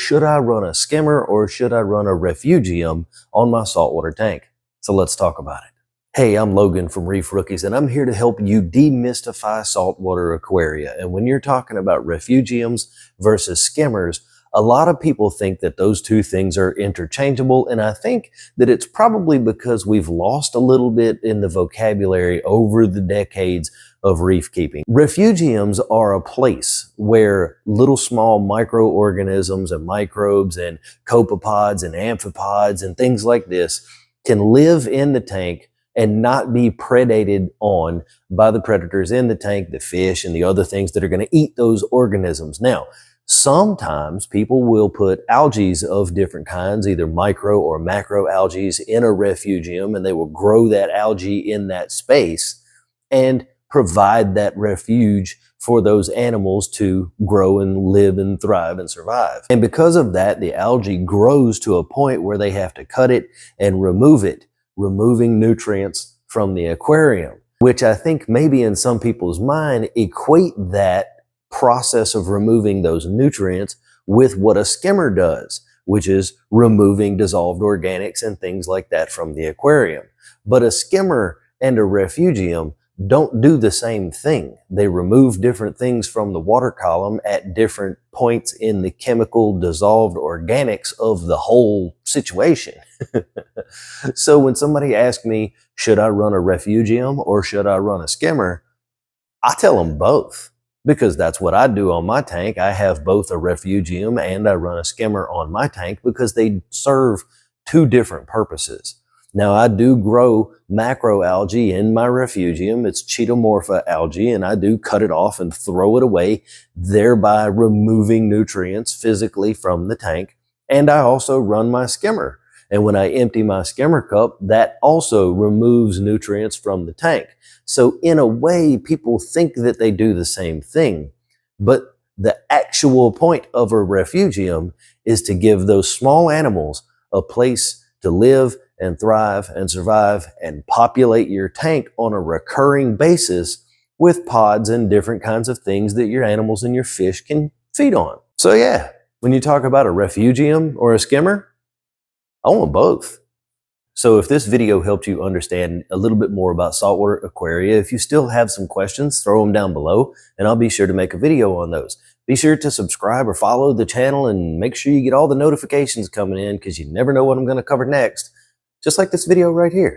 should I run a skimmer or should I run a refugium on my saltwater tank? So let's talk about it. Hey, I'm Logan from Reef Rookies, and I'm here to help you demystify saltwater aquaria. And when you're talking about refugiums versus skimmers, a lot of people think that those two things are interchangeable, and I think that it's probably because we've lost a little bit in the vocabulary over the decades of reef keeping. Refugiums are a place where little small microorganisms and microbes and copepods and amphipods and things like this can live in the tank and not be predated on by the predators in the tank, the fish and the other things that are going to eat those organisms. Now, sometimes people will put algae of different kinds, either micro or macroalgae, in a refugium, and they will grow that algae in that space and provide that refuge for those animals to grow and live and thrive and survive. And because of that, the algae grows to a point where they have to cut it and remove it, removing nutrients from the aquarium, which I think maybe in some people's mind equate that process of removing those nutrients with what a skimmer does, which is removing dissolved organics and things like that from the aquarium. But a skimmer and a refugium don't do the same thing. They remove different things from the water column at different points in the chemical dissolved organics of the whole situation. So when somebody asks me, should I run a refugium or should I run a skimmer? I tell them both, because that's what I do on my tank. I have both a refugium and I run a skimmer on my tank because they serve two different purposes. Now, I do grow macroalgae in my refugium. It's cheetomorpha algae, and I do cut it off and throw it away, thereby removing nutrients physically from the tank. And I also run my skimmer. And when I empty my skimmer cup, that also removes nutrients from the tank. So in a way, people think that they do the same thing, but the actual point of a refugium is to give those small animals a place to live and thrive and survive and populate your tank on a recurring basis with pods and different kinds of things that your animals and your fish can feed on. So yeah, when you talk about a refugium or a skimmer, I want both. So if this video helped you understand a little bit more about saltwater aquaria, if you still have some questions, throw them down below and I'll be sure to make a video on those. Be sure to subscribe or follow the channel and make sure you get all the notifications coming in, because you never know what I'm going to cover next, just like this video right here.